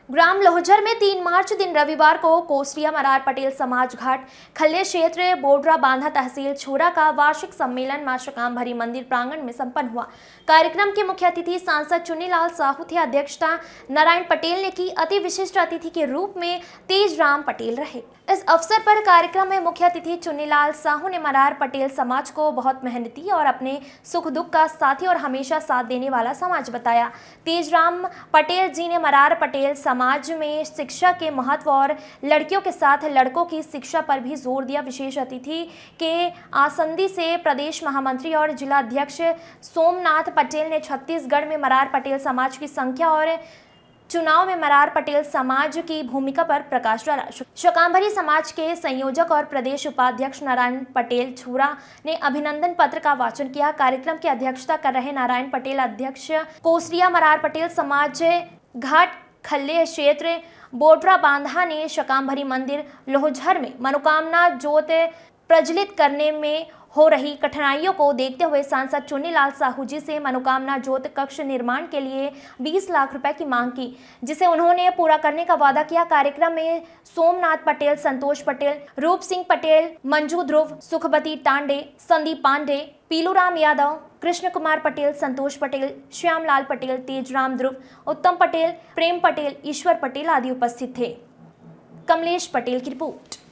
ग्राम लोहझर में 3 मार्च दिन रविवार को कोसरिया मरार पटेल समाज घाट खल्ले क्षेत्र बोडरा बांधा तहसील छोरा का वार्षिक सम्मेलन मां शाकंभरी मंदिर प्रांगण में संपन्न हुआ। कार्यक्रम के मुख्य अतिथि सांसद चुन्नीलाल साहू थे। अध्यक्षता नारायण पटेल ने की। अति विशिष्ट अतिथि के रूप में तेजराम पटेल रहे। इस अवसर पर कार्यक्रम में मुख्य अतिथि चुन्नीलाल साहू ने मरार पटेल समाज को बहुत मेहनती और अपने सुख दुख का साथी और हमेशा साथ देने वाला समाज बताया। तेजराम पटेल जी ने मरार पटेल समाज में शिक्षा के महत्व और लड़कियों के साथ लड़कों की शिक्षा पर भी जोर दिया। विशेष अतिथि के आसंदी से प्रदेश महामंत्री और जिला अध्यक्ष सोमनाथ पटेल ने छत्तीसगढ़ में मरार पटेल समाज की संख्या और चुनाव में मरार पटेल समाज की भूमिका पर प्रकाश डाला। शाकंभरी समाज के संयोजक और प्रदेश उपाध्यक्ष नारायण पटेल छोरा ने अभिनंदन पत्र का वाचन किया। कार्यक्रम की अध्यक्षता कर रहे नारायण पटेल अध्यक्ष कोसरिया मरार पटेल समाज घाट खल्ले क्षेत्र बोडरा बांधा ने शाकंभरी मंदिर लोहझर में मनोकामना ज्योत प्रज्वलित करने में हो रही कठिनाइयों को देखते हुए सांसद चुन्नीलाल साहू जी से मनोकामना ज्योत कक्ष निर्माण के लिए 20 लाख रुपए की मांग की, जिसे उन्होंने पूरा करने का वादा किया। कार्यक्रम में सोमनाथ पटेल, संतोष पटेल, रूप सिंह पटेल, मंजू ध्रुव, सुखबती टांडे, संदीप पांडे, पीलूराम यादव, कृष्ण कुमार पटेल, संतोष पटेल, श्यामलाल पटेल, तेजराम ध्रुव, उत्तम पटेल, प्रेम पटेल, ईश्वर पटेल आदि उपस्थित थे। कमलेश पटेल की रिपोर्ट।